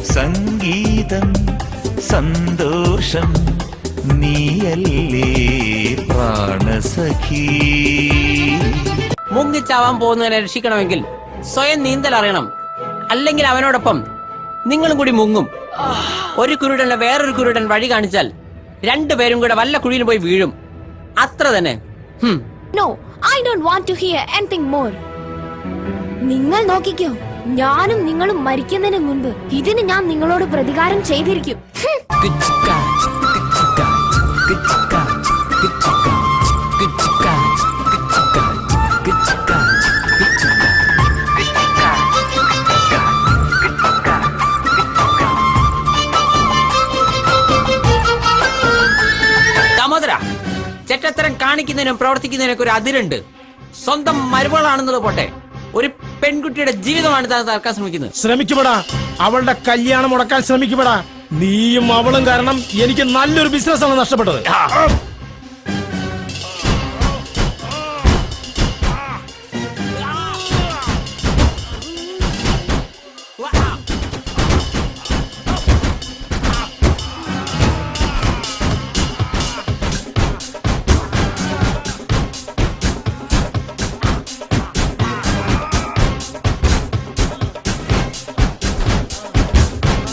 സംഗീതം സന്തോഷം നീയല്ലേ പ്രാണസഖി. മുങ്ങിച്ചാവാൻ പോകുന്നവനെ രക്ഷിക്കണമെങ്കിൽ സ്വയം നീന്തൽ അറിയണം. അല്ലെങ്കിൽ അവനോടൊപ്പം നിങ്ങളും കൂടി മുങ്ങും. ഒരു കുരുടനെ വേറൊരു കുരുടൻ വഴി കാണിച്ചാൽ രണ്ടുപേരും കൂടെ വല്ല കുഴിയിലും പോയി വീഴും. അത്ര തന്നെ. No, I don't want to hear anything more. നിങ്ങൾ നോക്കിക്കോ, ഞാനും നിങ്ങളും മരിക്കുന്നതിന് മുൻപ് ഇതിന് ഞാൻ നിങ്ങളോട് പ്രതികാരം ചെയ്തിരിക്കും. ചെറ്റത്തരം കാണിക്കുന്നതിനും പ്രവർത്തിക്കുന്നതിനൊക്കെ ഒരു അതിരുണ്ട്. സ്വന്തം മരുമകളാണെന്നുള്ളത് പോട്ടെ, ഒരു പെൺകുട്ടിയുടെ ജീവിതമാണ് തകർക്കാൻ ശ്രമിക്കുന്നത്. ശ്രമിക്കുപെടാ, അവളുടെ കല്യാണം മുടക്കാൻ ശ്രമിക്കുപെടാ. നീയും അവളും കാരണം എനിക്ക് നല്ലൊരു ബിസിനസ്സാണ് നഷ്ടപ്പെട്ടത്.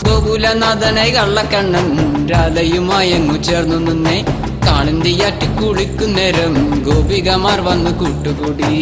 ഗോകുലനാഥനായി കള്ളക്കണ്ണൻ രാധയുമായങ്ങു ചേർന്നു നിന്നേ. കാളിന്തിയാറ്റി കുളിക്കുന്നേരം ഗോപികമാർ വന്നു കൂട്ടുകൂടി.